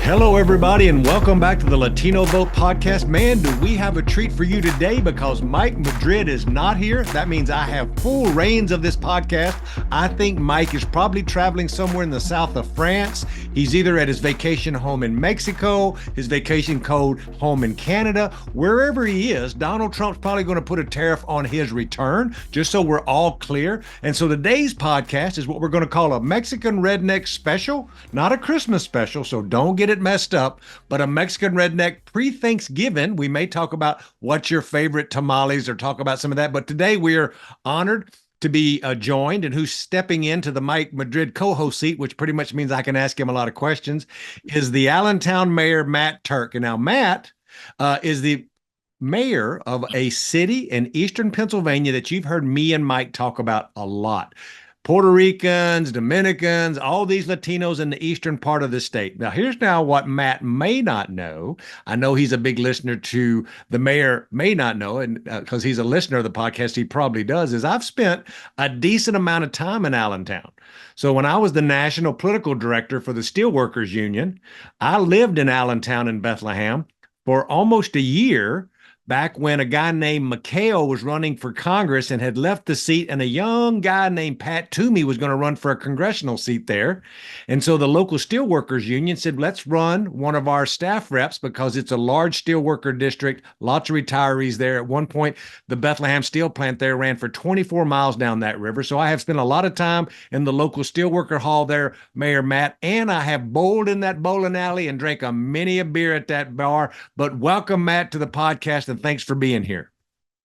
Hello, everybody, and welcome back to the Latino Vote Podcast. Man, do we have a treat for you today because Mike Madrid is not here. That means I have full reins of this podcast. I think Mike is probably traveling somewhere in the south of France. He's either at his vacation home in Mexico, his vacation home in Canada. Wherever he is, Donald Trump's probably going to put a tariff on his return, just so we're all clear. And so today's podcast is what we're going to call a Mexican Redneck Special, not a Christmas special, so don't get it messed up, but a Mexican Redneck pre-Thanksgiving. We may talk about what's your favorite tamales or talk about some of that, but today we're honored to be joined, and who's stepping into the Mike Madrid co-host seat, which pretty much means I can ask him a lot of questions, is the Allentown Mayor, Matt Tuerk. And now Matt is the mayor of a city in eastern Pennsylvania that you've heard me and Mike talk about a lot. Puerto Ricans, Dominicans, all these Latinos in the eastern part of the state. Now, here's what Matt may not know. I know he's a big listener to the mayor may not know, and because he's a listener of the podcast, he probably does, is I've spent a decent amount of time in Allentown. So when I was the national political director for the Steelworkers Union, I lived in Allentown in Bethlehem for almost a year, back when a guy named McHale was running for Congress and had left the seat, and a young guy named Pat Toomey was going to run for a congressional seat there. And so the local steelworkers union said, let's run one of our staff reps because it's a large steelworker district, lots of retirees there. At one point, the Bethlehem steel plant there ran for 24 miles down that river. So I have spent a lot of time in the local steelworker hall there, Mayor Matt, and I have bowled in that bowling alley and drank many a beer at that bar. But welcome, Matt, to the podcast, and thanks for being here.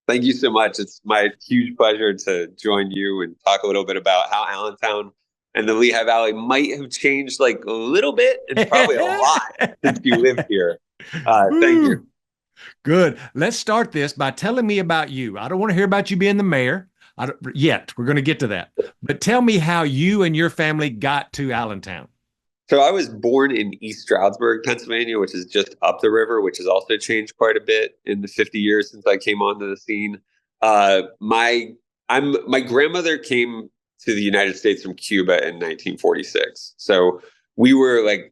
Thank you so much. It's my huge pleasure to join you and talk a little bit about how Allentown and the Lehigh Valley might have changed like a little bit and probably a lot since you lived here. Thank you. Good. Let's start this by telling me about you. I don't want to hear about you being the mayor yet. We're going to get to that. But tell me how you and your family got to Allentown. So I was born in East Stroudsburg, Pennsylvania, which is just up the river, which has also changed quite a bit in the 50 years since I came onto the scene. My grandmother came to the United States from Cuba in 1946. So we were like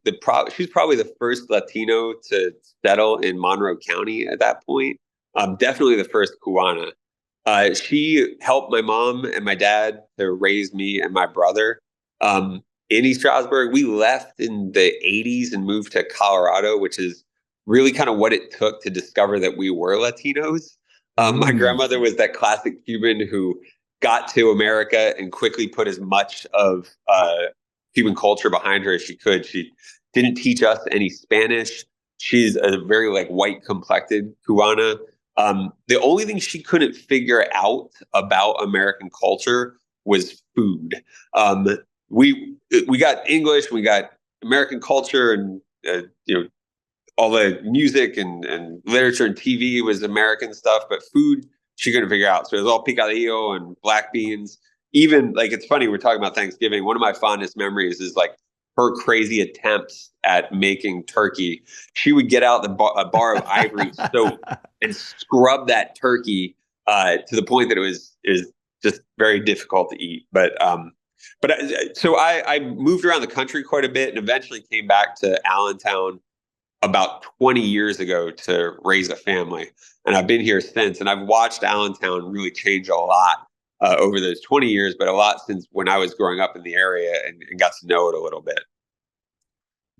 she's probably the first Latino to settle in Monroe County at that point. Definitely the first Cubana. She helped my mom and my dad to raise me and my brother. In East Stroudsburg, we left in the 80s and moved to Colorado, which is really kind of what it took to discover that we were Latinos. My grandmother was that classic Cuban who got to America and quickly put as much of Cuban culture behind her as she could. She didn't teach us any Spanish. She's a very white complected Cubana. The only thing she couldn't figure out about American culture was food. We got English, we got American culture, and all the music and literature and TV was American stuff, but food she couldn't figure out. So it was all picadillo and black beans. Even it's funny, we're talking about Thanksgiving. One of my fondest memories is her crazy attempts at making turkey. She would get out a bar of ivory soap and scrub that turkey to the point that is just very difficult to eat. So I moved around the country quite a bit and eventually came back to Allentown about 20 years ago to raise a family. And I've been here since, and I've watched Allentown really change a lot over those 20 years, but a lot since when I was growing up in the area and got to know it a little bit.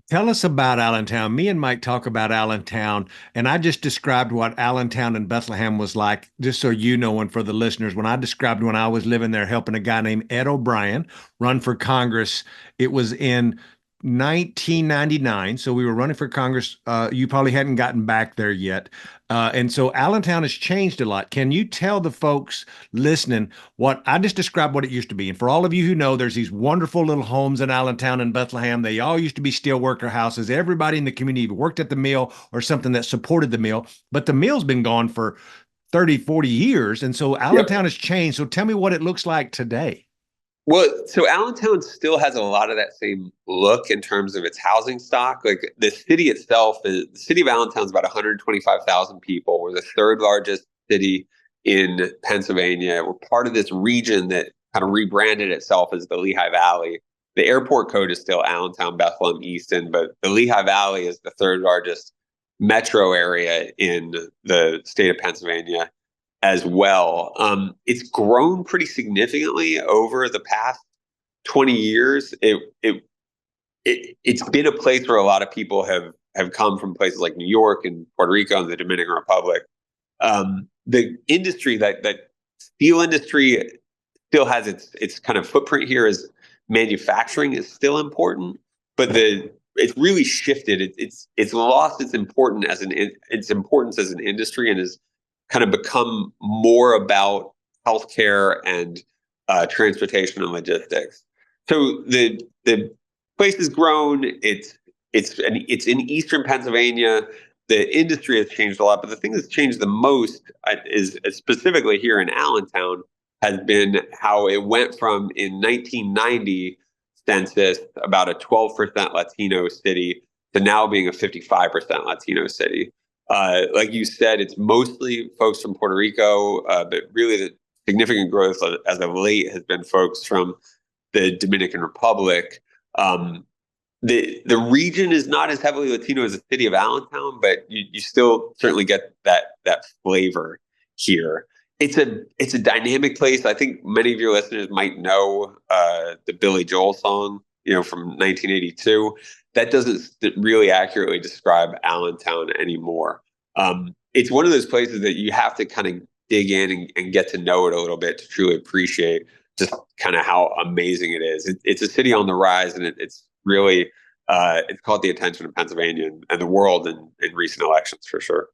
Tell us about Allentown. Me and Mike talk about Allentown, and I just described what Allentown and Bethlehem was like, just so you know, and for the listeners, when I described when I was living there helping a guy named Ed O'Brien run for Congress, it was in 1999. So we were running for Congress. You probably hadn't gotten back there yet. And so Allentown has changed a lot. Can you tell the folks listening what I just described what it used to be? And for all of you who know, there's these wonderful little homes in Allentown and Bethlehem. They all used to be steelworker houses. Everybody in the community worked at the mill or something that supported the mill. But the mill's been gone for 30, 40 years. And so Allentown has changed. So tell me what it looks like today. Well, so Allentown still has a lot of that same look in terms of its housing stock. The city itself, the city of Allentown is about 125,000 people. We're the third largest city in Pennsylvania. We're part of this region that kind of rebranded itself as the Lehigh Valley. the airport code is still Allentown, Bethlehem, Easton, but the Lehigh Valley is the third largest metro area in the state of Pennsylvania as well. It's grown pretty significantly over the past 20 years. It's been a place where a lot of people have come from places like New York and Puerto Rico and the Dominican Republic. The industry that steel industry still has its kind of footprint here is manufacturing is still important, but it's really shifted. It's lost its importance as an industry and has kind of become more about healthcare and transportation and logistics. So the place has grown. It's in eastern Pennsylvania. The industry has changed a lot, but the thing that's changed the most is specifically here in Allentown has been how it went from in 1990 census about a 12% Latino city to now being a 55% Latino city. Like you said, it's mostly folks from Puerto Rico, but really the significant growth as of late has been folks from the Dominican Republic. The region is not as heavily Latino as the city of Allentown, but you still certainly get that flavor here. It's a dynamic place. I think many of your listeners might know the Billy Joel song, from 1982. That doesn't really accurately describe Allentown anymore. It's one of those places that you have to kind of dig in and get to know it a little bit to truly appreciate just kind of how amazing it is. It's a city on the rise, and it's really it's caught the attention of Pennsylvania and the world in recent elections for sure.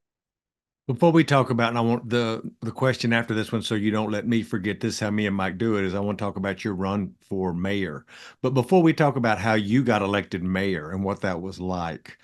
Before we talk about, and I want the question after this one, so you don't let me forget this, how me and Mike do it, is I want to talk about your run for mayor. But before we talk about how you got elected mayor and what that was like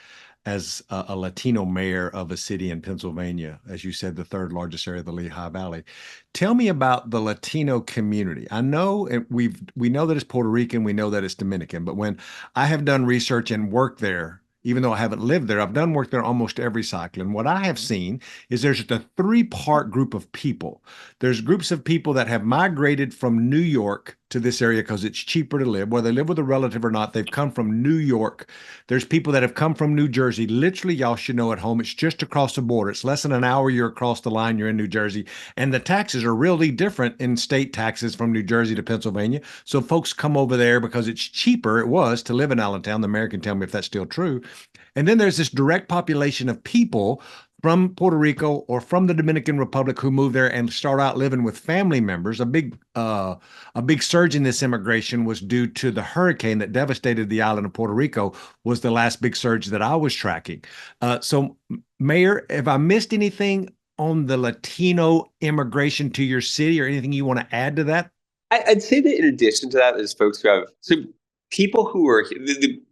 as a Latino mayor of a city in Pennsylvania, as you said, the third largest area of the Lehigh Valley, tell me about the Latino community. I know we know that it's Puerto Rican, we know that it's Dominican, but when I have done research and worked there, even though I haven't lived there, I've done work there almost every cycle. And what I have seen is there's just a three-part group of people. There's groups of people that have migrated from New York to this area because it's cheaper to live, whether they live with a relative or not. They've come from New York. There's people that have come from New Jersey. Literally, y'all should know at home, it's just across the border. It's less than an hour. You're across the line. You're in New Jersey. And the taxes are really different in state taxes from New Jersey to Pennsylvania. So folks come over there because it's cheaper. It was to live in Allentown. The mayor can tell me if that's still true. And then there's this direct population of people from Puerto Rico or from the Dominican Republic who move there and start out living with family members. A big surge in this immigration was due to the hurricane that devastated the island of Puerto Rico. Was the last big surge that I was tracking. So, Mayor, have I missed anything on the Latino immigration to your city, or anything you want to add to that? I'd say that in addition to that, there's folks who have people who are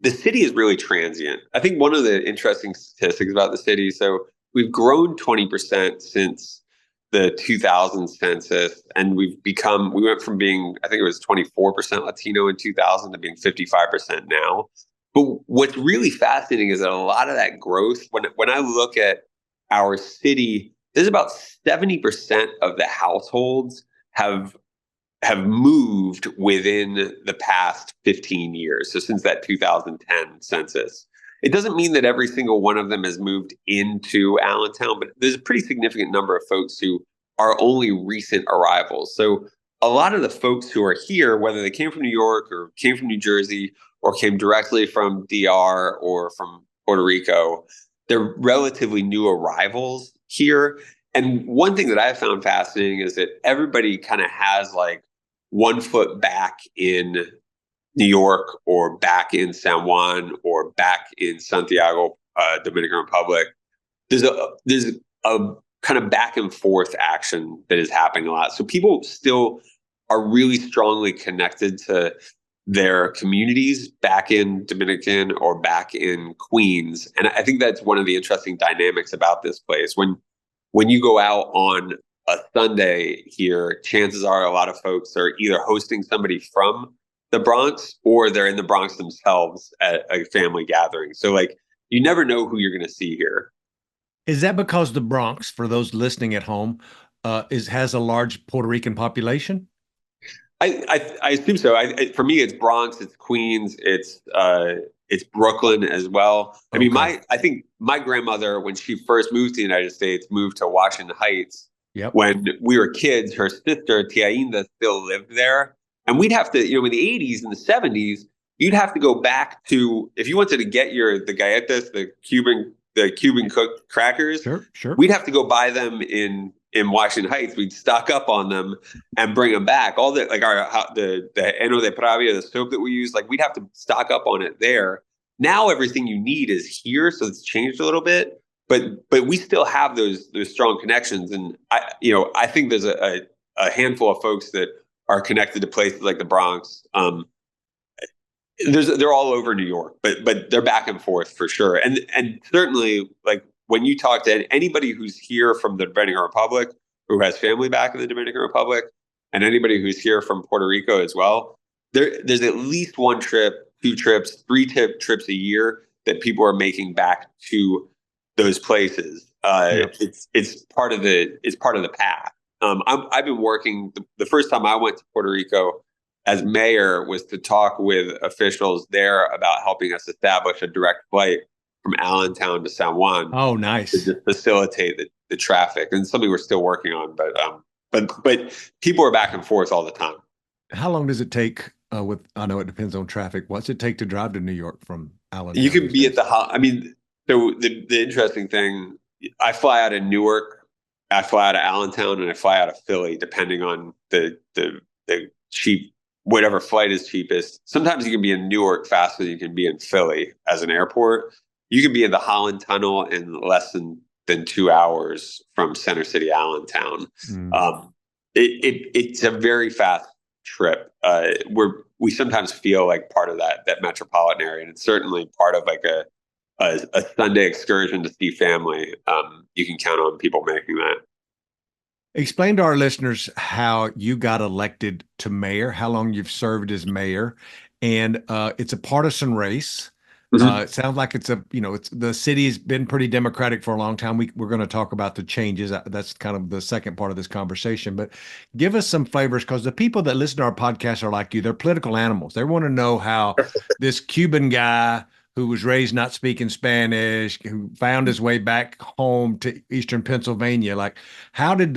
the city is really transient. I think one of the interesting statistics about the city, so we've grown 20% since the 2000 census, and we went from being, I think it was 24% Latino in 2000 to being 55% now. But what's really fascinating is that a lot of that growth, when I look at our city, there's about 70% of the households have moved within the past 15 years. So since that 2010 census, it doesn't mean that every single one of them has moved into Allentown, but there's a pretty significant number of folks who are only recent arrivals. So a lot of the folks who are here, whether they came from New York or came from New Jersey or came directly from DR or from Puerto Rico, they're relatively new arrivals here. And one thing that I found fascinating is that everybody kind of has like one foot back in New York or back in San Juan or back in Santiago, Dominican Republic. There's a kind of back and forth action that is happening a lot. So people still are really strongly connected to their communities back in Dominican or back in Queens. And I think that's one of the interesting dynamics about this place. When you go out on a Sunday here, chances are a lot of folks are either hosting somebody from the Bronx or they're in the Bronx themselves at a family gathering. So like, you never know who you're going to see here. Is that because the Bronx, for those listening at home, has a large Puerto Rican population? I assume so. For me, it's Bronx, it's Queens, it's Brooklyn as well. I mean, Okay. I think my grandmother, when she first moved to the United States, moved to Washington Heights. Yep. When we were kids, her sister Tia Inda still lived there, and we'd have to, in the '80s and the '70s, you'd have to go back to if you wanted to get the galletas, the Cuban cooked crackers. Sure. Sure. We'd have to go buy them in Washington Heights. We'd stock up on them and bring them back. All the like the Eno de Pravia, the soap that we use, like we'd have to stock up on it there. Now everything you need is here, so it's changed a little bit. But we still have those strong connections, and I think there's a handful of folks that are connected to places like the Bronx. They're all over New York, but they're back and forth for sure. And certainly, like when you talk to anybody who's here from the Dominican Republic, who has family back in the Dominican Republic, and anybody who's here from Puerto Rico as well, there's at least one trip, two trips, trips a year that people are making back to those places. Yep. It's part of the path. I've been working. The first time I went to Puerto Rico as mayor was to talk with officials there about helping us establish a direct flight from Allentown to San Juan. Oh, To nice. just facilitate the traffic, and something we're still working on. But people are back and forth all the time. How long does it take I know it depends on traffic. What's it take to drive to New York from Allentown? You can these be days? at I mean, so the interesting thing, I fly out of Newark, I fly out of Allentown, and I fly out of Philly, depending on the cheap, whatever flight is cheapest. Sometimes you can be in Newark faster than you can be in Philly as an airport. You can be in the Holland Tunnel in less than 2 hours from Center City, Allentown. Mm. It's a very fast trip. We sometimes feel like part of that metropolitan area, and it's certainly part of like a Sunday excursion to see family. You can count on people making that. Explain to our listeners how you got elected to mayor, how long you've served as mayor, and it's a partisan race. Mhm. It sounds like it's the city has been pretty democratic for a long time. We're going to talk about the changes. That's kind of the second part of this conversation. But give us some flavors, because the people that listen to our podcast are like you. They're political animals. They want to know how this Cuban guy who was raised not speaking Spanish, who found his way back home to Eastern Pennsylvania, like how did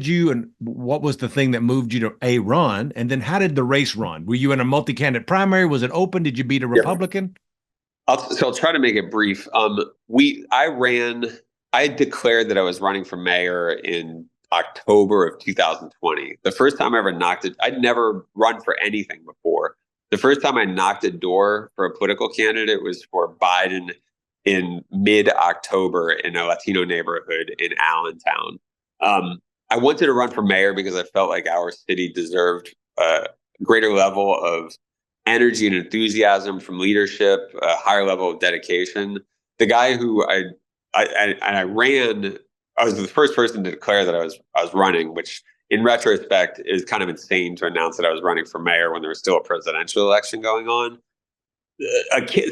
you, and what was the thing that moved you to run, and then how did the race run? Were you in a multi-candidate primary? Was it open? Did you beat a Yeah. Republican? I'll try to make it brief. I declared that I was running for mayor in October of 2020. The first time I ever I'd never run for anything before. The first time I knocked a door for a political candidate was for Biden in mid-October in a Latino neighborhood in Allentown. I wanted to run for mayor because I felt like our city deserved a greater level of energy and enthusiasm from leadership, a higher level of dedication. The guy who I ran, I was the first person to declare that I was running, which in retrospect is kind of insane to announce that I was running for mayor when there was still a presidential election going on.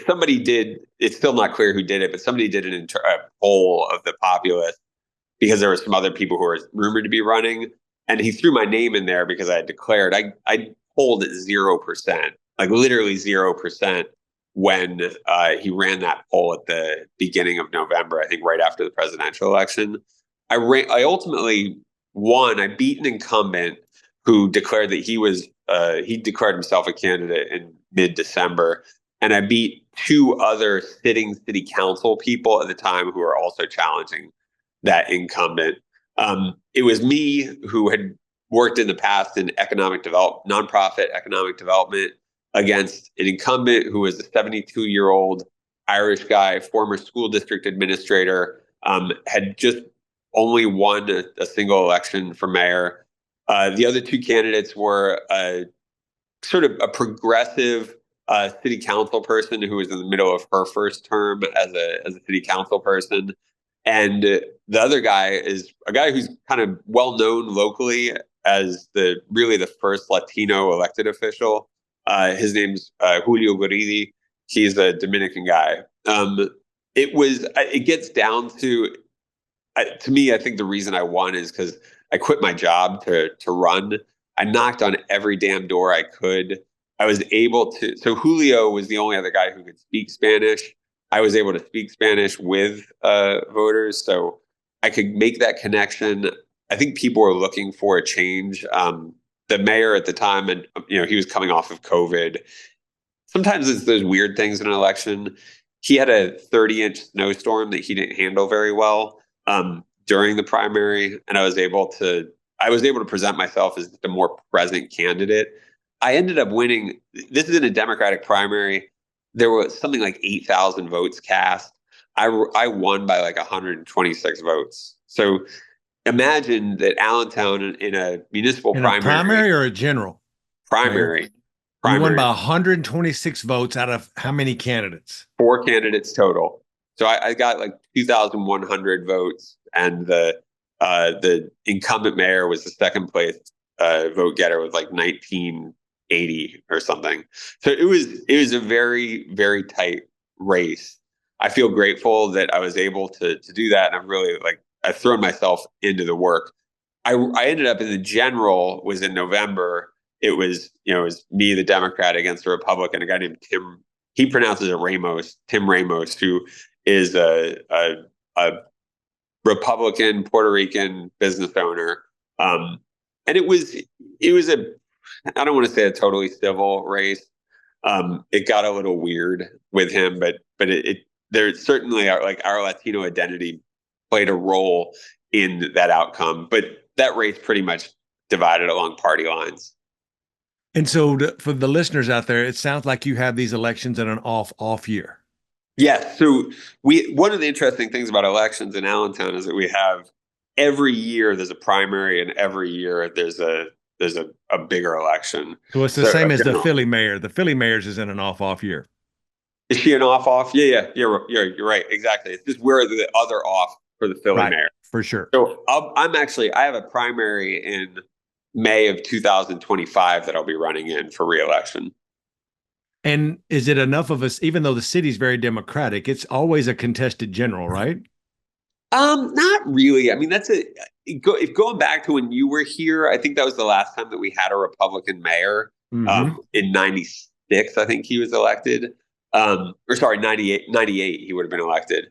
Somebody did. It's still not clear who did it, but somebody did a poll of the populace because there were some other people who were rumored to be running, and he threw my name in there because I had declared. I polled at 0%. Like literally 0% when he ran that poll at the beginning of November, I think right after the presidential election. I ultimately won. I beat an incumbent who declared that he declared himself a candidate in mid-December. And I beat two other sitting city council people at the time who were also challenging that incumbent. It was me who had worked in the past in nonprofit economic development against an incumbent who was a 72-year-old Irish guy, former school district administrator, had just only won a single election for mayor. The other two candidates were sort of a progressive city council person who was in the middle of her first term as a city council person. And the other guy is a guy who's kind of well known locally as the first Latino elected official. His name's Julio Guridi. He's a Dominican guy. It gets down to me, I think the reason I won is because I quit my job to run. I knocked on every damn door I could. I was able to. So Julio was the only other guy who could speak Spanish. I was able to speak Spanish with voters, so I could make that connection. I think people were looking for a change. The mayor at the time, and he was coming off of COVID. Sometimes it's those weird things in an election. He had a 30-inch snowstorm that he didn't handle very well during the primary, and I was able to present myself as the more present candidate. I ended up winning. This is in a Democratic primary. There was something like 8,000 votes cast. I won by like 126 votes. So imagine that Allentown in a municipal In a primary or a general? Primary. You won by 126 votes out of how many candidates? 4 candidates total. So I got like 2,100 votes, and the incumbent mayor was the second place vote getter with like 1980 or something. So it was a very, very tight race. I feel grateful that I was able to do that, and I'm really I've thrown myself into the work. I ended up in the general was in November. It was me, the Democrat, against a Republican, a guy named Tim. He pronounces it Ramos, Tim Ramos, who is a Republican Puerto Rican business owner. And it was I don't want to say a totally civil race. It got a little weird with him, but there certainly our Latino identity played a role in that outcome. But that race pretty much divided along party lines. And so for the listeners out there, it sounds like you have these elections in an off year. Yes. So one of the interesting things about elections in Allentown is that we have every year there's a primary, and every year there's a bigger election. So it's the same as the Philly mayor. The Philly mayor's is in an off year. Is she an off? Yeah. You're right. Exactly. It's just we're the other off for the Philly mayor. For sure. So I have a primary in May of 2025 that I'll be running in for re-election. And is it enough of us, even though the city's very Democratic, it's always a contested general, right? Not really. I mean, if going back to when you were here, I think that was the last time that we had a Republican mayor. In 96, I think he was elected. 98 he would have been elected.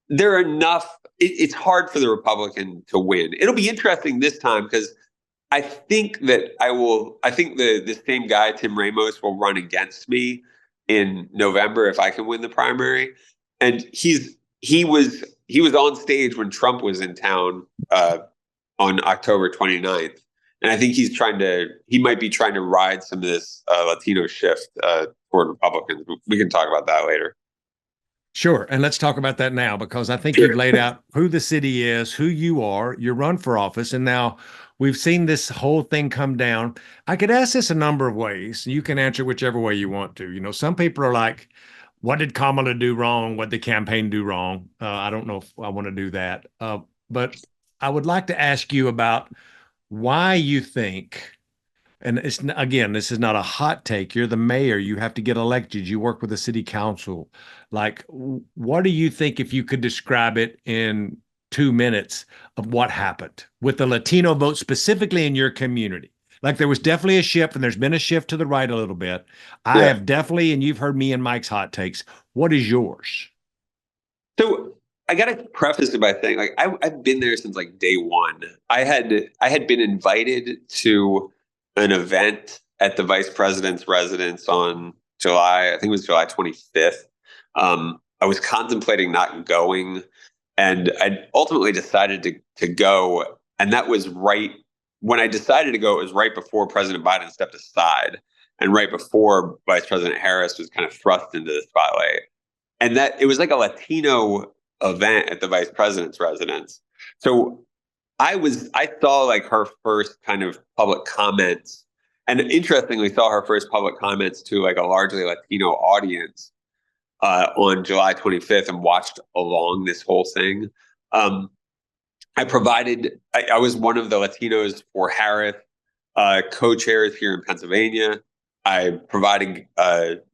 There are enough. It's hard for the Republican to win. It'll be interesting this time because I think that the same guy, Tim Ramos, will run against me in November if I can win the primary. And he was on stage when Trump was in town on October 29th. And I think he might be trying to ride some of this Latino shift toward Republicans. We can talk about that later. Sure. And let's talk about that now, because I think you've laid out who the city is, who you are, your run for office. And now we've seen this whole thing come down. I could ask this a number of ways. You can answer whichever way you want to. Some people are like, what did Kamala do wrong? What did the campaign do wrong? I don't know if I want to do that. But I would like to ask you about why you think, and this is not a hot take. You're the mayor. You have to get elected. You work with the city council. Like, what do you think, if you could describe it in 2 minutes, of what happened with the Latino vote specifically in your community? Like, there was definitely a shift, and there's been a shift to the right a little bit. Yeah. I have definitely, and you've heard me and Mike's hot takes. What is yours? So I got to preface it by saying, I've been there since day one. I had been invited to an event at the vice president's residence on July 25th. I was contemplating not going, and I ultimately decided to go. And that was right when I decided to go. It was right before President Biden stepped aside, and right before Vice President Harris was kind of thrust into the spotlight. And that it was like a Latino event at the vice president's residence. So I saw her first kind of public comments, and interestingly saw her first public comments to a largely Latino audience on July 25th, and watched along this whole thing. I was one of the Latinos for Harris co-chairs here in Pennsylvania. I provided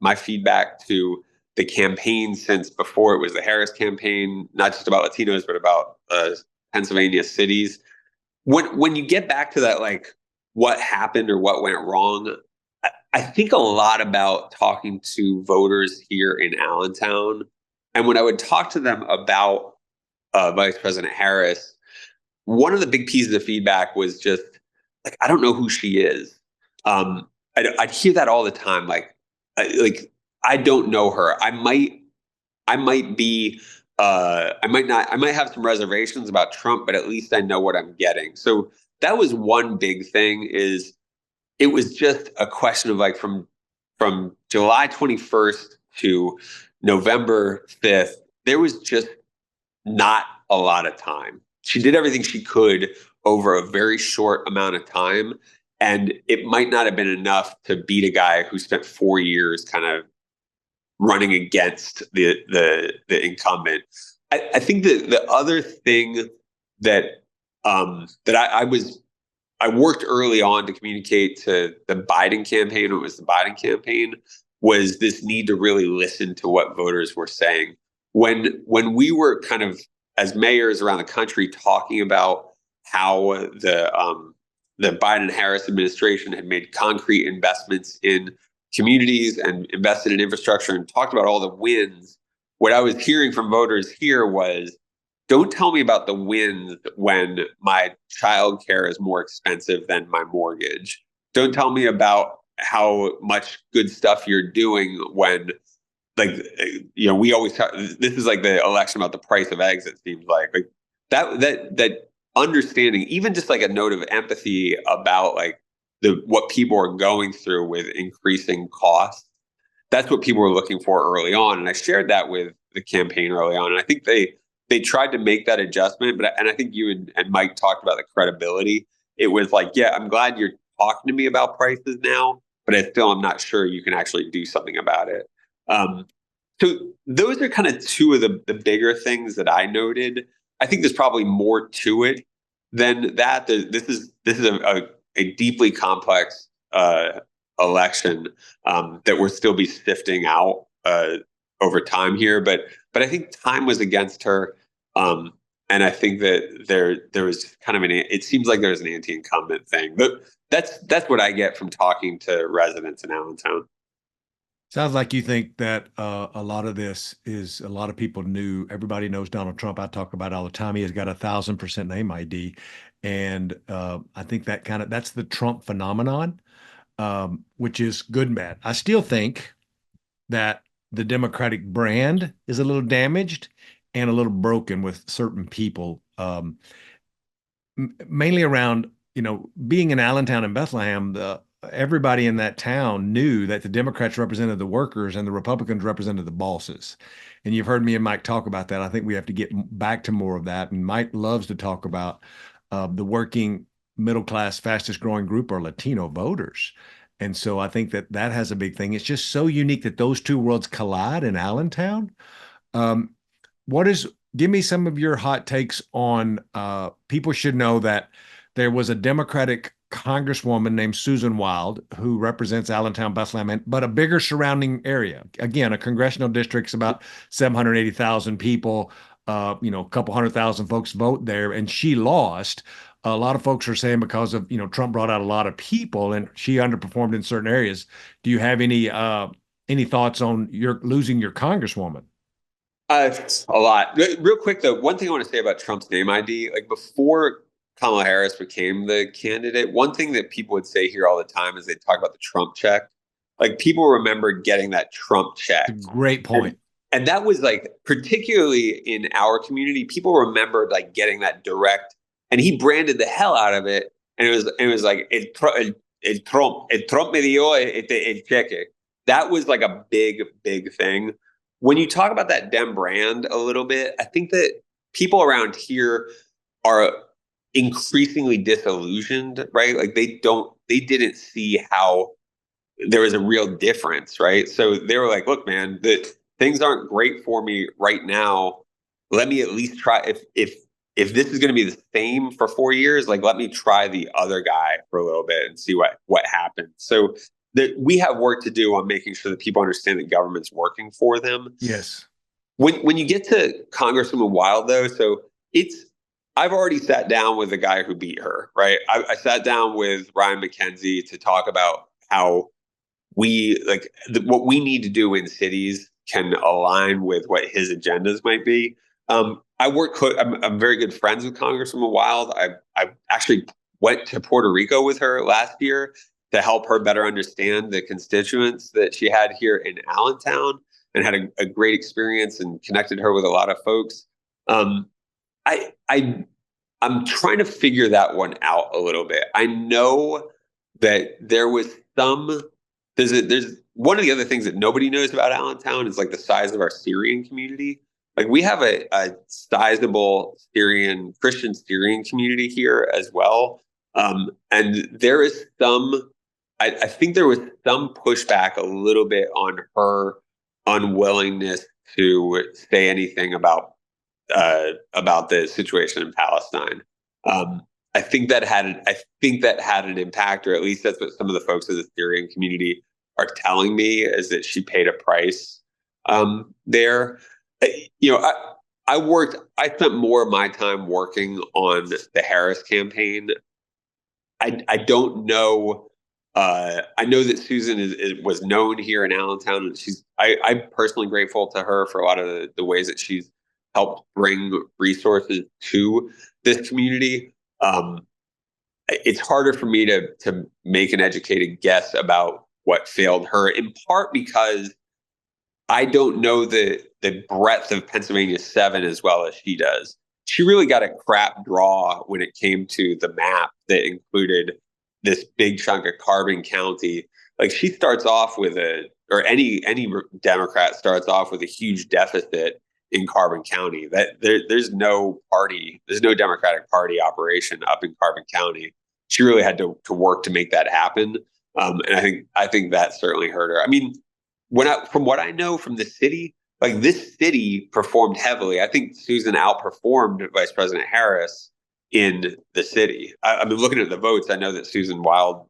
my feedback to the campaign since before it was the Harris campaign, not just about Latinos, but about Pennsylvania cities. when you get back to that, like what happened or what went wrong, I think a lot about talking to voters here in Allentown. And when I would talk to them about Vice President Harris, one of the big pieces of feedback was just like, I don't know who she is. I'd hear that all the time. Like I don't know her. I might be, I might not, I might have some reservations about Trump, but at least I know what I'm getting. So that was one big thing. Is it was just a question of like from July 21st to November 5th, there was just not a lot of time. She did everything she could over a very short amount of time. And it might not have been enough to beat a guy who spent 4 years kind of running against the incumbent. I think that the other thing that I worked early on to communicate to the Biden campaign, when it was the Biden campaign, was this need to really listen to what voters were saying. When we were kind of, as mayors around the country, talking about how the Biden-Harris administration had made concrete investments in communities and invested in infrastructure and talked about all the wins, what I was hearing from voters here was, don't tell me about the wins when my childcare is more expensive than my mortgage. Don't tell me about how much good stuff you're doing when, like, we always talk, this is like the election about the price of eggs, it seems like that understanding, even just like a note of empathy about like what people are going through with increasing costs. That's what people were looking for early on. And I shared that with the campaign early on. And I think they tried to make that adjustment, and I think you and Mike talked about the credibility. It was like, yeah, I'm glad you're talking to me about prices now, but I'm not sure you can actually do something about it. So those are kind of two of the bigger things that I noted. I think there's probably more to it than that. This is a deeply complex election that we'll still be sifting out over time here, but I think time was against her. And I think that there was kind of it seems like there's an anti-incumbent thing, but that's what I get from talking to residents in Allentown. Sounds like you think that a lot of this is a lot of people knew. Everybody knows Donald Trump. I talk about all the time. He has got 1,000% name ID, and I think that's the Trump phenomenon, which is good and bad. I still think that the Democratic brand is a little damaged and a little broken with certain people, mainly around, being in Allentown and Bethlehem. Everybody in that town knew that the Democrats represented the workers and the Republicans represented the bosses. And you've heard me and Mike talk about that. I think we have to get back to more of that. And Mike loves to talk about the working middle class, fastest growing group are Latino voters. And so I think that has a big thing. It's just so unique that those two worlds collide in Allentown. Um, Give me some of your hot takes on people should know that there was a Democratic congresswoman named Susan Wild who represents Allentown, Bethlehem, but a bigger surrounding area. Again, a congressional district's about 780,000 people. A couple 100,000 folks vote there, and she lost. A lot of folks are saying because of, Trump brought out a lot of people and she underperformed in certain areas. Do you have any thoughts on your losing your congresswoman? A lot. Real quick though, one thing I want to say about Trump's name ID, like before Kamala Harris became the candidate, one thing that people would say here all the time is they talk about the Trump check. Like people remember getting that Trump check. Great point. And that was like, particularly in our community, people remembered like getting that direct, and he branded the hell out of it. And it was like, el Trump me dio el cheque. That was like a big, big thing. When you talk about that Dem brand a little bit, I think that people around here are increasingly disillusioned, right? Like they didn't see how there was a real difference, right? So they were like, look, man, things aren't great for me right now. Let me at least try. If this is going to be the same for 4 years, like let me try the other guy for a little bit and see what happens. So we have work to do on making sure that people understand that government's working for them. Yes. When you get to Congresswoman Wild, though, so I've already sat down with the guy who beat her, right? I sat down with Ryan McKenzie to talk about how what we need to do in cities can align with what his agendas might be. I'm very good friends with Congresswoman Wild. I actually went to Puerto Rico with her last year to help her better understand the constituents that she had here in Allentown, and had a great experience and connected her with a lot of folks. Um, I'm trying to figure that one out a little bit. I know that there was some there's one of the other things that nobody knows about Allentown is like the size of our Syrian community. Like we have a sizable Christian Syrian community here as well. And there is I think there was some pushback a little bit on her unwillingness to say anything about the situation in Palestine. I think that had an impact, or at least that's what some of the folks of the Syrian community are telling me, is that she paid a price there. You know, I spent more of my time working on the Harris campaign. I don't know. I know that Susan was known here in Allentown, and I'm personally grateful to her for a lot of the ways that she's helped bring resources to this community. It's harder for me to make an educated guess about what failed her, in part because I don't know the breadth of Pennsylvania 7 as well as she does. She really got a crap draw when it came to the map that included this big chunk of Carbon County. Like she starts off with any Democrat starts off with a huge deficit in Carbon County. That there's no Democratic Party operation up in Carbon County. She really had to work to make that happen. And I think that certainly hurt her. I mean, from what I know from the city, like this city performed heavily. I think Susan outperformed Vice President Harris in the city. I mean, looking at the votes, I know that Susan Wild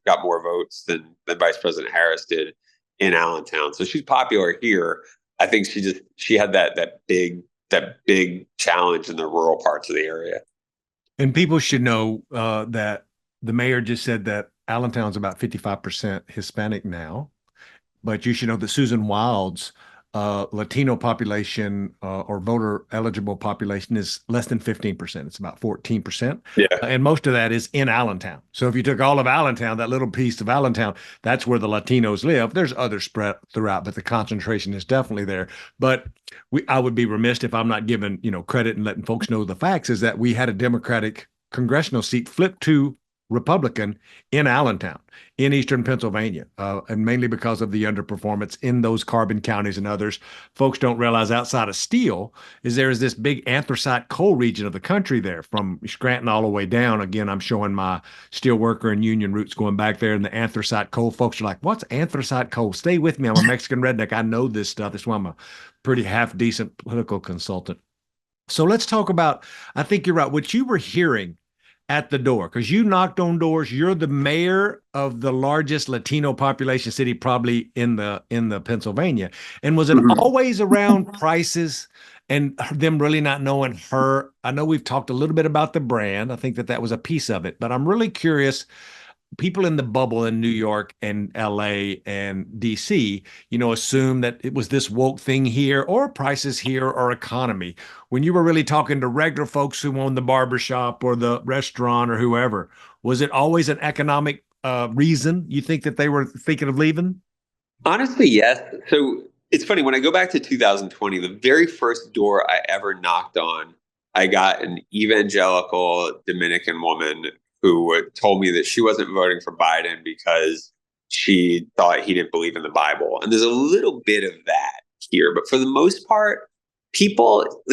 got more votes than Vice President Harris did in Allentown. So she's popular here. I think she had that big challenge in the rural parts of the area. And people should know that the mayor just said that Allentown's about 55% Hispanic now, but you should know that Susan Wild's Latino population or voter eligible population is less than 15%. It's about 14%. Yeah. And most of that is in Allentown. So if you took all of Allentown, that little piece of Allentown, that's where the Latinos live. There's others spread throughout, but the concentration is definitely there. But I would be remiss if I'm not giving, credit and letting folks know the facts, is that we had a Democratic congressional seat flipped to Republican in Allentown, in Eastern Pennsylvania, and mainly because of the underperformance in those Carbon counties and others. Folks don't realize outside of Steele there is this big anthracite coal region of the country there, from Scranton all the way down. Again, I'm showing my steel worker and union roots going back there, and the anthracite coal. Folks are like, what's anthracite coal? Stay with me. I'm a Mexican redneck. I know this stuff. That's why I'm a pretty half-decent political consultant. So let's talk about, I think you're right, what you were hearing at the door, because you knocked on doors. You're the mayor of the largest Latino population city probably in the Pennsylvania. And was it always around prices and them really not knowing her? I know we've talked a little bit about the brand. I think that was a piece of it, but I'm really curious. People in the bubble in New York and LA and DC, assume that it was this woke thing here, or prices here, or economy. When you were really talking to regular folks who own the barbershop or the restaurant or whoever, was it always an economic reason you think that they were thinking of leaving? Honestly, yes. So it's funny, when I go back to 2020, the very first door I ever knocked on, I got an evangelical Dominican woman who told me that she wasn't voting for Biden because she thought he didn't believe in the Bible. And there's a little bit of that here, but for the most part, people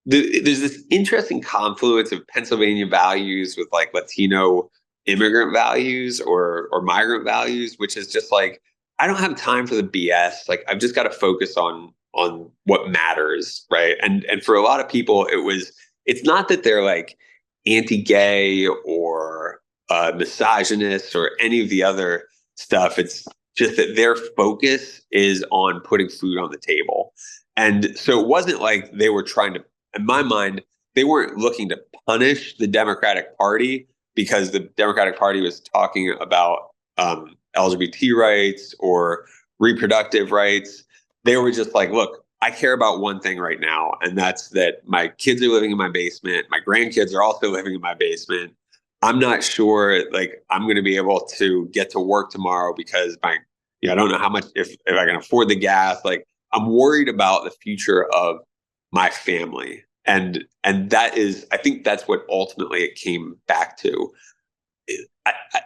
there's this interesting confluence of Pennsylvania values with like Latino immigrant values or migrant values, which is just like, I don't have time for the BS. Like, I've just got to focus on what matters, right? And for a lot of people, it's not that they're like anti-gay or misogynist or any of the other stuff. It's just that their focus is on putting food on the table. And so it wasn't like they were trying to, in my mind, they weren't looking to punish the Democratic Party because the Democratic Party was talking about LGBT rights or reproductive rights. They were just like, look, I care about one thing right now, and that's that my kids are living in my basement. My grandkids are also living in my basement. I'm not sure, like, I'm going to be able to get to work tomorrow because I don't know how much, if I can afford the gas. Like, I'm worried about the future of my family. And that is, I think that's what ultimately it came back to.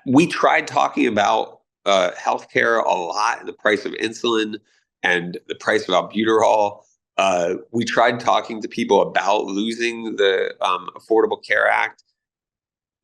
We tried talking about healthcare a lot, and the price of insulin and the price of albuterol. We tried talking to people about losing the Affordable Care Act.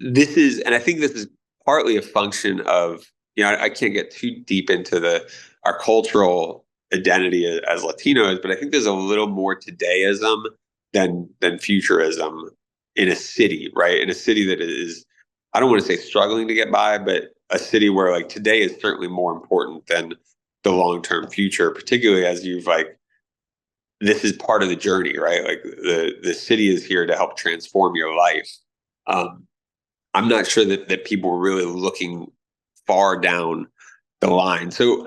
And I think this is partly a function of, I can't get too deep into our cultural identity as Latinos, but I think there's a little more todayism than futurism in a city, right? In a city that is, I don't want to say struggling to get by, but a city where like today is certainly more important than the long-term future, particularly as this is part of the journey, right? Like the city is here to help transform your life. I'm not sure that people are really looking far down the line. So,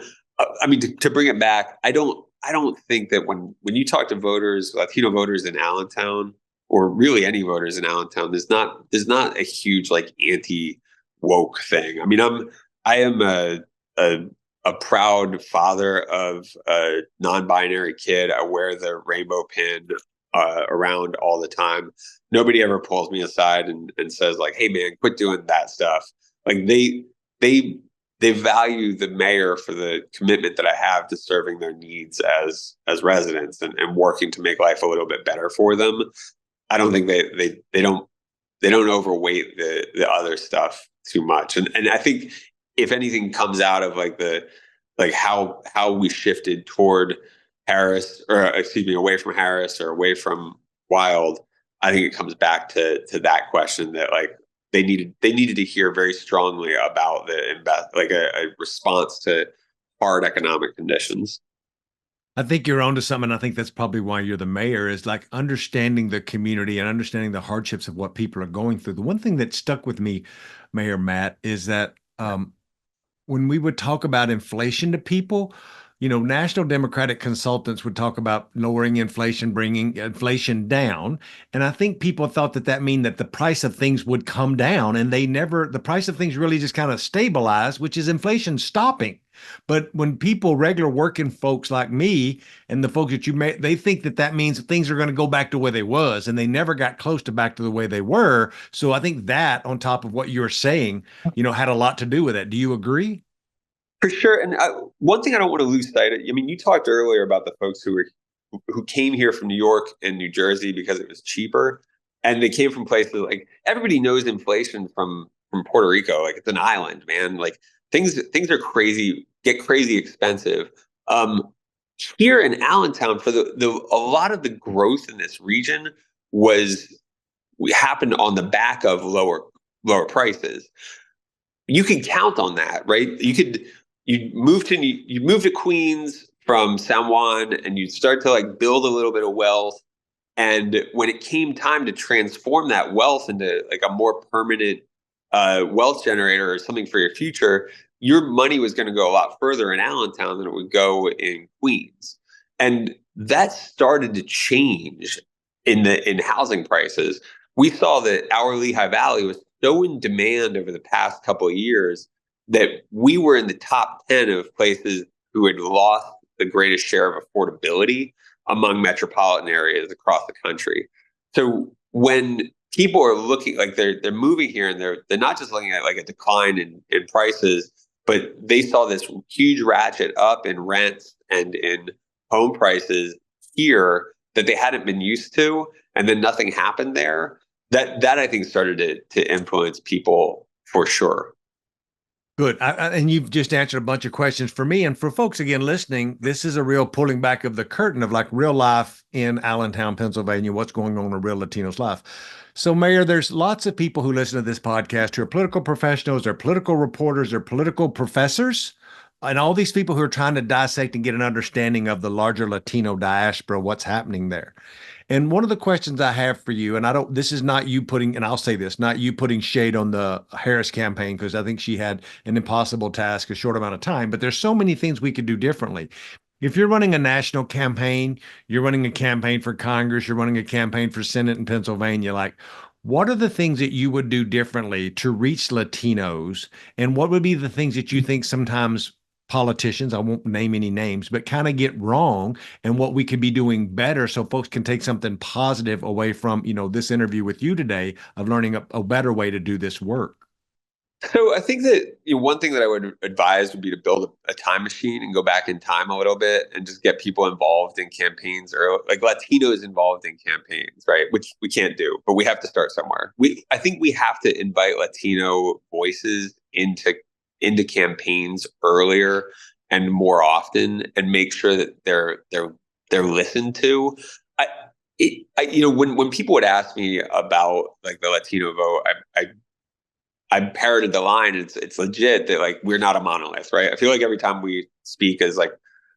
I mean, to bring it back, I don't think that when you talk to voters, Latino voters in Allentown, or really any voters in Allentown, there's not a huge like anti-woke thing. I mean, I am a proud father of a non-binary kid. I wear the rainbow pin around all the time. Nobody ever pulls me aside and says like, "Hey man, quit doing that stuff." Like they value the mayor for the commitment that I have to serving their needs as residents and working to make life a little bit better for them. I don't think they don't overweight the other stuff too much. And I think if anything comes out of how we shifted toward Harris, or excuse me, away from Harris or away from Wild, I think it comes back to that question that like they needed to hear very strongly about a response to hard economic conditions. I think you're onto something. I think that's probably why you're the mayor, is like understanding the community and understanding the hardships of what people are going through. The one thing that stuck with me, Mayor Matt, is that when we would talk about inflation to people, national Democratic consultants would talk about lowering inflation, bringing inflation down. And I think people thought that mean that the price of things would come down, and the price of things really just kind of stabilized, which is inflation stopping. But when regular working folks like me and the folks that they think that means that things are going to go back to where they was, and they never got close to back to the way they were. So I think that on top of what you're saying, had a lot to do with it. Do you agree? For sure. And one thing I don't want to lose sight of, I mean, you talked earlier about the folks who came here from New York and New Jersey because it was cheaper. And they came from places like, everybody knows inflation from Puerto Rico. Like, it's an island, man. Like, things are crazy, get crazy expensive. Here in Allentown, for a lot of the growth in this region happened on the back of lower prices. You can count on that, right? You move to Queens from San Juan, and you start to like build a little bit of wealth. And when it came time to transform that wealth into like a more permanent wealth generator or something for your future, your money was going to go a lot further in Allentown than it would go in Queens. And that started to change in housing prices. We saw that our Lehigh Valley was so in demand over the past couple of years that we were in the top 10 of places who had lost the greatest share of affordability among metropolitan areas across the country. So when people are looking, like they're moving here, and they're not just looking at like a decline in prices, but they saw this huge ratchet up in rents and in home prices here that they hadn't been used to, and then nothing happened there. That I think started to influence people for sure. Good. And you've just answered a bunch of questions for me. And for folks, again, listening, this is a real pulling back of the curtain of like real life in Allentown, Pennsylvania, what's going on in a real Latino's life. So, Mayor, there's lots of people who listen to this podcast who are political professionals, or political reporters, or political professors, and all these people who are trying to dissect and get an understanding of the larger Latino diaspora, what's happening there. And one of the questions I have for you, and I don't, this is not you putting, and I'll say this, not you putting shade on the Harris campaign, because I think she had an impossible task, a short amount of time, but there's so many things we could do differently. If you're running a national campaign, you're running a campaign for Congress, you're running a campaign for Senate in Pennsylvania, like, what are the things that you would do differently to reach Latinos? And what would be the things that you think sometimes politicians, I won't name any names, but kind of get wrong, and what we could be doing better so folks can take something positive away from, this interview with you today of learning a better way to do this work? So I think that one thing that I would advise would be to build a time machine and go back in time a little bit and just get people involved in campaigns, or like Latinos involved in campaigns, right? Which we can't do, but we have to start somewhere. I think we have to invite Latino voices into campaigns earlier and more often, and make sure that they're listened to. When people would ask me about like the Latino vote, I parroted the line. It's legit that like we're not a monolith, right? I feel like every time we speak as like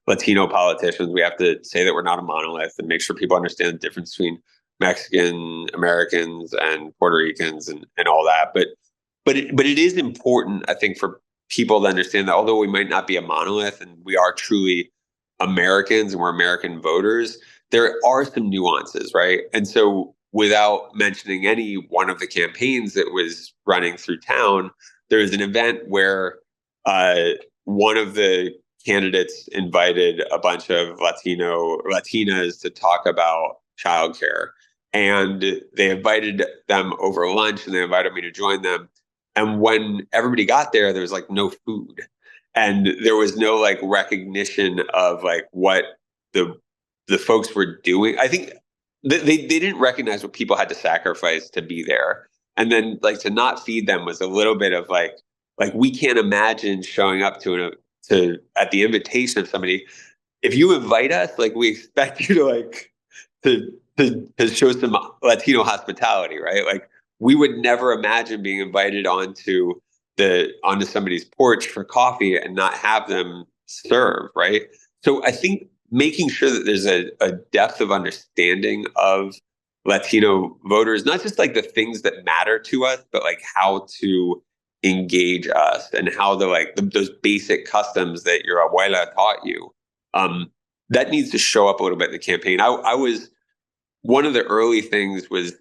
Latino politicians, we have to say that we're not a monolith and make sure people understand the difference between Mexican Americans and Puerto Ricans and all that. But it is important, I think, for people to understand that although we might not be a monolith and we are truly Americans and we're American voters, there are some nuances, right? And so without mentioning any one of the campaigns that was running through town, there was an event where one of the candidates invited a bunch of Latinas to talk about childcare. And they invited them over lunch and they invited me to join them. And when everybody got there, there was like no food. And there was no like recognition of like what the folks were doing. I think they didn't recognize what people had to sacrifice to be there. And then like to not feed them was a little bit of like we can't imagine showing up to at the invitation of somebody. If you invite us, like we expect you to like to show some Latino hospitality, right? Like we would never imagine being invited onto somebody's porch for coffee and not have them serve, right? So I think making sure that there's a depth of understanding of Latino voters, not just like the things that matter to us, but like how to engage us and how those basic customs that your abuela taught you. That needs to show up a little bit in the campaign. I was one of the early things was,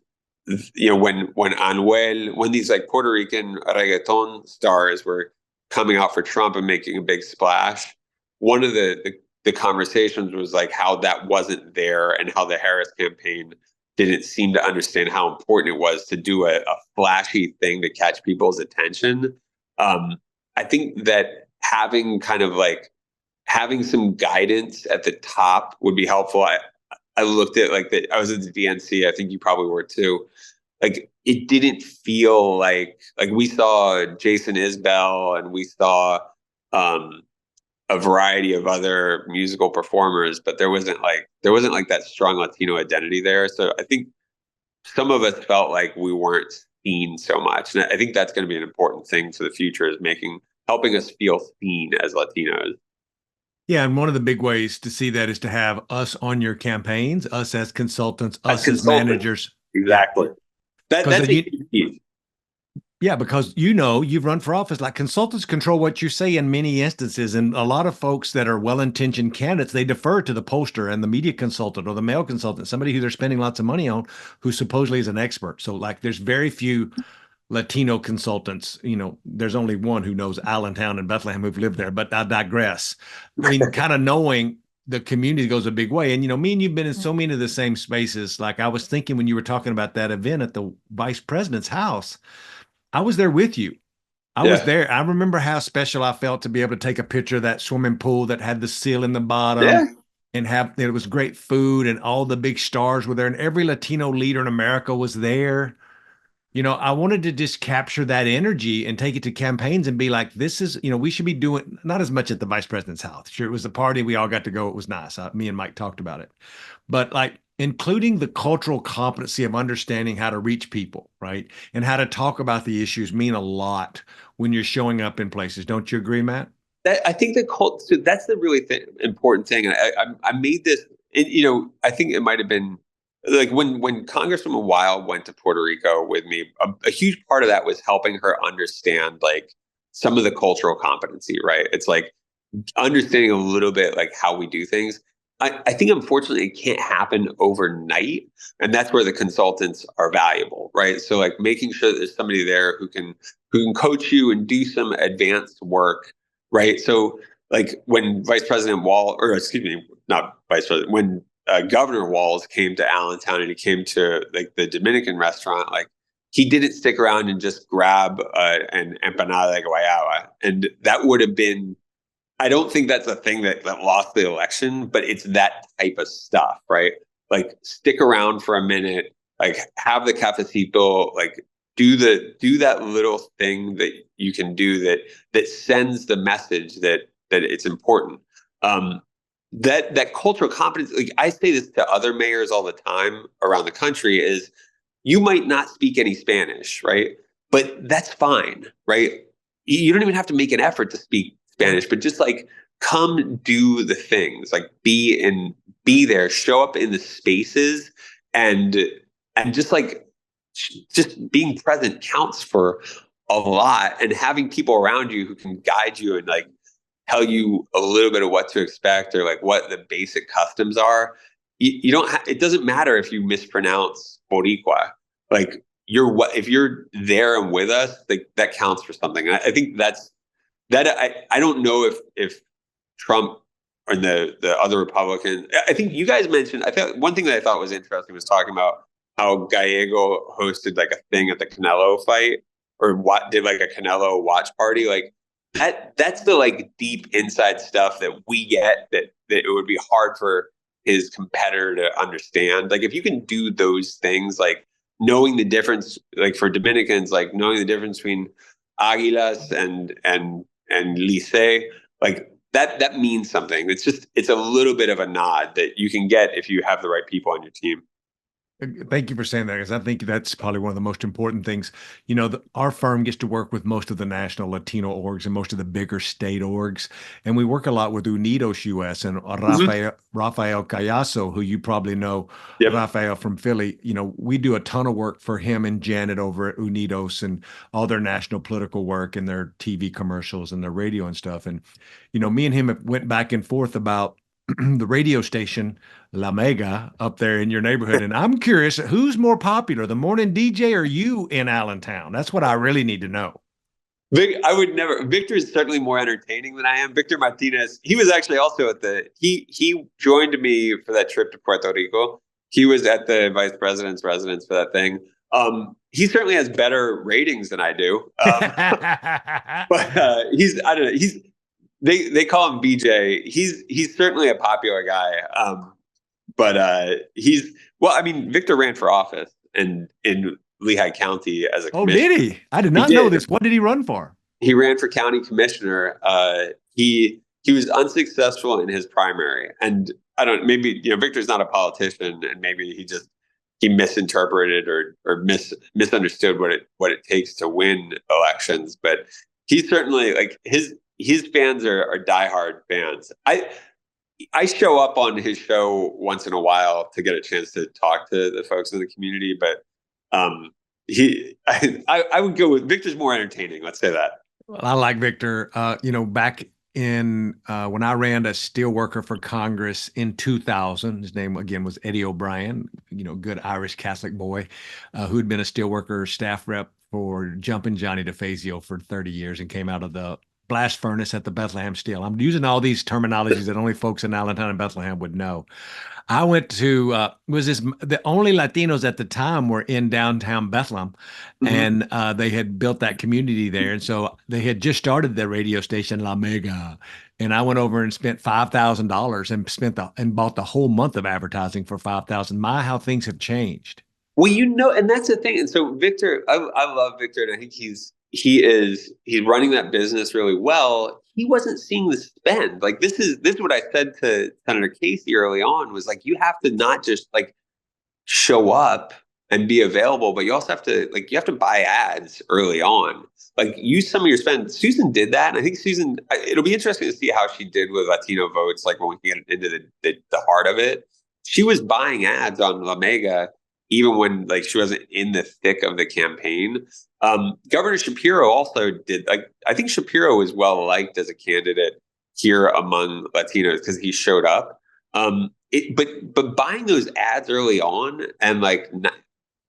when these like Puerto Rican reggaeton stars were coming out for Trump and making a big splash, one of the conversations was like how that wasn't there and how the Harris campaign didn't seem to understand how important it was to do a flashy thing to catch people's attention. I think that having some guidance at the top would be helpful. I looked at I was at the DNC. I think you probably were too. Like it didn't feel like we saw Jason Isbell and we saw a variety of other musical performers, but there wasn't that strong Latino identity there. So I think some of us felt like we weren't seen so much. And I think that's going to be an important thing for the future, is helping us feel seen as Latinos. Yeah, and one of the big ways to see that is to have us on your campaigns, us as consultants, us as managers. Exactly. Yeah. That's a huge piece. Yeah, because you've run for office. Like consultants control what you say in many instances. And a lot of folks that are well-intentioned candidates, they defer to the pollster and the media consultant or the mail consultant, somebody who they're spending lots of money on, who supposedly is an expert. So like there's very few Latino consultants. There's only one who knows Allentown and Bethlehem who've lived there, but I digress. I mean, kind of knowing the community goes a big way. And, me and you've been in so many of the same spaces. Like I was thinking when you were talking about that event at the vice president's house, I was there with you. I was there. I remember how special I felt to be able to take a picture of that swimming pool that had the seal in the bottom and it was great food and all the big stars were there and every Latino leader in America was there. I wanted to just capture that energy and take it to campaigns and be like, this is, we should be doing not as much at the vice president's house. Sure, it was a party. We all got to go. It was nice. Me and Mike talked about it. But like including the cultural competency of understanding how to reach people, right? And how to talk about the issues mean a lot when you're showing up in places. Don't you agree, Matt? I think that's the really important thing. And I made this, I think it might have been like when Congresswoman Weil went to Puerto Rico with me, a huge part of that was helping her understand like some of the cultural competency, right? It's like understanding a little bit like how we do things. I think unfortunately it can't happen overnight. And that's where the consultants are valuable, right? So like making sure that there's somebody there who can coach you and do some advanced work, right? So like when Vice President Wall, or excuse me, not Vice President, when Governor Walls came to Allentown and he came to like the Dominican restaurant, like he didn't stick around and just grab an empanada de guayaba. And that would have been, I don't think that's a thing that lost the election, but it's that type of stuff, right? Like stick around for a minute, like have the cafecito, like do that little thing that you can do that sends the message that it's important. That cultural competence, like I say this to other mayors all the time around the country, is you might not speak any Spanish, right? But that's fine, right? You don't even have to make an effort to speak Spanish, but just like come do the things, like be there, show up in the spaces, and just like just being present counts for a lot. And having people around you who can guide you and like tell you a little bit of what to expect or like what the basic customs are. You don't. It doesn't matter if you mispronounce Boricua. Like if you're there and with us, like that counts for something. And I think that's that. I don't know if Trump and the other Republicans. I think you guys mentioned. I thought one thing that I thought was interesting was talking about how Gallego hosted like a thing at the Canelo fight or what did like a Canelo watch party. Like that's the like deep inside stuff that we get that it would be hard for his competitor to understand. Like if you can do those things, like knowing the difference, like for Dominicans, like knowing the difference between Águilas and Licey, like that means something. It's a little bit of a nod that you can get if you have the right people on your team. Thank you for saying that, because I think that's probably one of the most important things. You know, our firm gets to work with most of the national Latino orgs and most of the bigger state orgs. And we work a lot with Unidos US and Mm-hmm. Rafael Callaso, who you probably know, Yep. Rafael from Philly. You know, we do a ton of work for him and Janet over at Unidos and all their national political work and their TV commercials and their radio and stuff. And, you know, me and him went back and forth about the radio station La Mega up there in your neighborhood. And I'm curious, who's more popular, the morning DJ or you in Allentown? That's what I really need to know. I would never. Victor is certainly more entertaining than I am. Victor Martinez. He was actually also at the. He joined me for that trip to Puerto Rico. He was at the vice president's residence for that thing. He certainly has better ratings than I do. But he's. I don't know. They call him BJ. He's certainly a popular guy. But he's well. I mean, Victor ran for office and in Lehigh County as a Oh, commissioner. did he? I did He not know did. this. What did he run for? He ran for county commissioner. He was unsuccessful in his primary, and I don't. Maybe Victor's not a politician, and maybe he misinterpreted or misunderstood what it takes to win elections. But he's certainly like his fans are diehard fans. I show up on his show once in a while to get a chance to talk to the folks in the community, but I would go with Victor's more entertaining. Let's say that. Well, I like Victor. Back in when I ran a steel worker for Congress in 2000, his name again was Eddie O'Brien, good Irish Catholic boy who had been a steel worker staff rep for Jumpin' Johnny DeFazio for 30 years and came out of the blast furnace at the Bethlehem Steel. I'm using all these terminologies that only folks in Allentown and Bethlehem would know. I went to the only Latinos at the time were in downtown Bethlehem, Mm-hmm. and they had built that community there, and so they had just started the radio station La Mega, and I went over and spent $5,000 and bought the whole month of advertising for 5,000. My, how things have changed. Well, and that's the thing. And so Victor, I love Victor, and I think he's running that business really well. He wasn't seeing the spend. Like this is what I said to Senator Casey early on was like you have to not just like show up and be available, but you also have to buy ads early on. Like use some of your spend. Susan did that, and I think Susan. It'll be interesting to see how she did with Latino votes. Like when we get into the heart of it. she was buying ads on La Mega even when like she wasn't in the thick of the campaign. Governor Shapiro also did, like, I think Shapiro was well liked as a candidate here among Latinos because he showed up. But buying those ads early on and like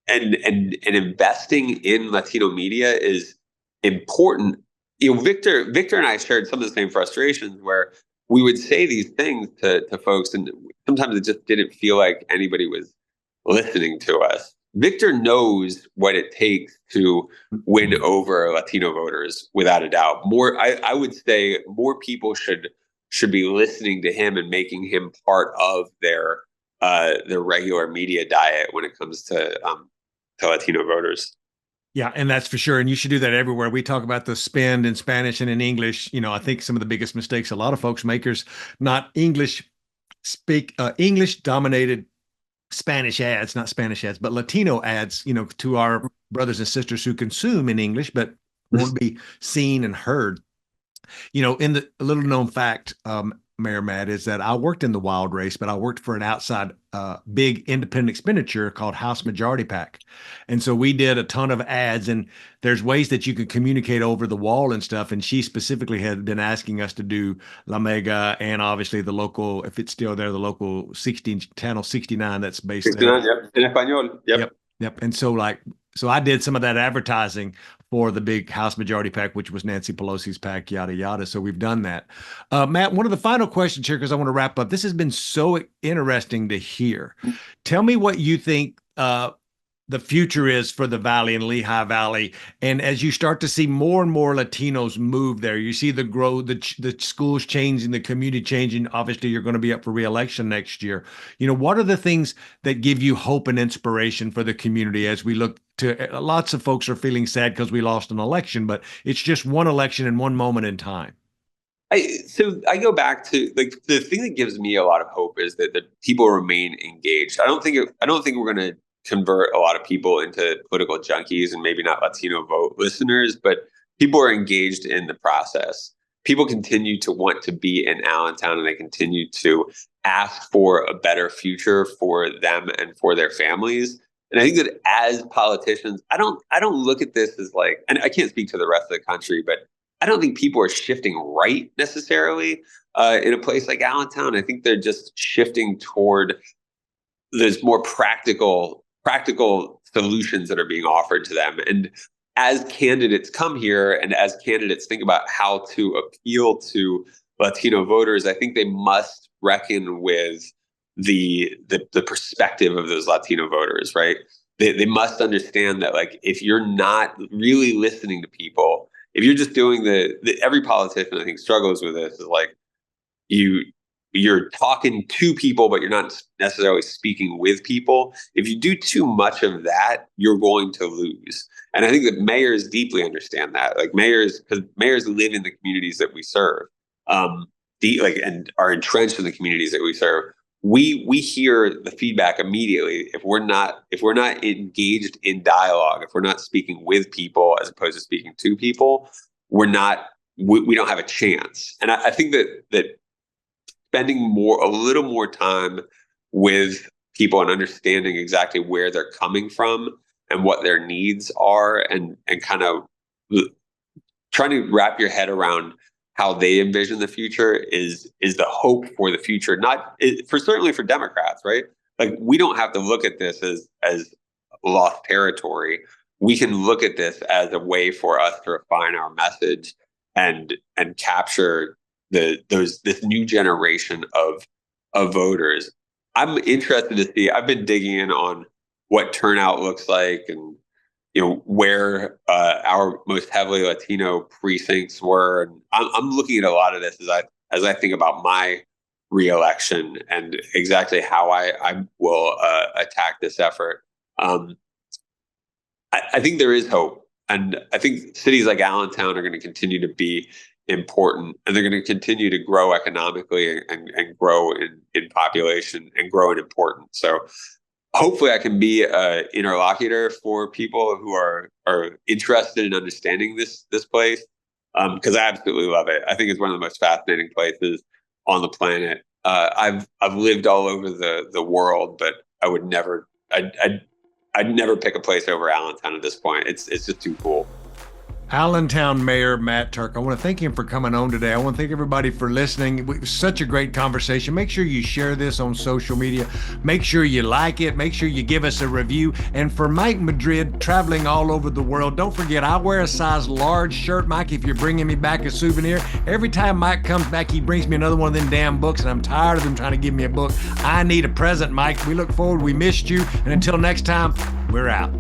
and investing in Latino media is important. You know, Victor and I shared some of the same frustrations where we would say these things to folks, and sometimes it just didn't feel like anybody was listening to us. Victor knows what it takes to win over Latino voters, without a doubt. I would say more people should be listening to him and making him part of their regular media diet when it comes to Latino voters. Yeah, and that's for sure. And you should do that everywhere. We talk about the spend in Spanish and in English. You know, I think some of the biggest mistakes a lot of folks make is not English dominated Spanish ads, not Spanish ads, but Latino ads, you know, to our brothers and sisters who consume in English, but won't be seen and heard. You know, in the a little known fact, Mayor Matt, is that I worked in the wild race, but I worked for an outside big independent expenditure called House Majority PAC. And so we did a ton of ads, and there's ways that you can communicate over the wall and stuff. And she specifically had been asking us to do La Mega and obviously the local, if it's still there, the local 16 channel 69 that's based 69, there. Yep. En español. Yep. Yep. And so so I did some of that advertising for the big House Majority PAC, which was Nancy Pelosi's PAC, yada, yada. So we've done that. Matt, one of the final questions here, because I want to wrap up. This has been so interesting to hear. Tell me what you think the future is for the Valley and Lehigh Valley. And as you start to see more and more Latinos move there, you see the growth, the schools changing, the community changing. Obviously, you're going to be up for re-election next year. You know, what are the things that give you hope and inspiration for the community as we look to, lots of folks are feeling sad because we lost an election, but it's just one election in one moment in time. So I go back to like the thing that gives me a lot of hope is that people remain engaged. I don't think we're going to convert a lot of people into political junkies and maybe not Latino vote listeners, but people are engaged in the process. People continue to want to be in Allentown, and they continue to ask for a better future for them and for their families. And I think that as politicians, I don't look at this as like, and I can't speak to the rest of the country, but I don't think people are shifting right necessarily in a place like Allentown. I think they're just shifting toward those more practical solutions that are being offered to them. And as candidates come here and as candidates think about how to appeal to Latino voters, I think they must reckon with the perspective of those Latino voters, right? They must understand that, like, if you're not really listening to people, if you're just doing every politician I think struggles with this, is like you're talking to people, but you're not necessarily speaking with people. If you do too much of that, you're going to lose. And I think that mayors deeply understand that. Like because mayors live in the communities that we serve, and are entrenched in the communities that we serve. We hear the feedback immediately if we're not engaged in dialogue, if we're not speaking with people as opposed to speaking to people, we don't have a chance. And I think that spending a little more time with people and understanding exactly where they're coming from and what their needs are, and kind of trying to wrap your head around how they envision the future is the hope for the future. Certainly for Democrats, right? Like, we don't have to look at this as lost territory. We can look at this as a way for us to refine our message and capture this new generation of voters. I'm interested to see. I've been digging in on what turnout looks like, and where our most heavily Latino precincts were. And I'm looking at a lot of this as I think about my reelection and exactly how I will attack this effort. I think there is hope, and I think cities like Allentown are going to continue to be important, and they're going to continue to grow economically and grow in population and grow in importance. So hopefully I can be an interlocutor for people who are interested in understanding this place, because I absolutely love it. I think it's one of the most fascinating places on the planet. I've lived all over the world, but I would never, I'd never pick a place over Allentown at this point. It's just too cool. Allentown Mayor Matt Tuerk, I want to thank him for coming on today. I want to thank everybody for listening. It was such a great conversation. Make sure you share this on social media. Make sure you like it. Make sure you give us a review. And for Mike Madrid, traveling all over the world, don't forget, I wear a size large shirt, Mike, if you're bringing me back a souvenir. Every time Mike comes back, he brings me another one of them damn books, and I'm tired of him trying to give me a book. I need a present, Mike. We look forward. We missed you. And until next time, we're out.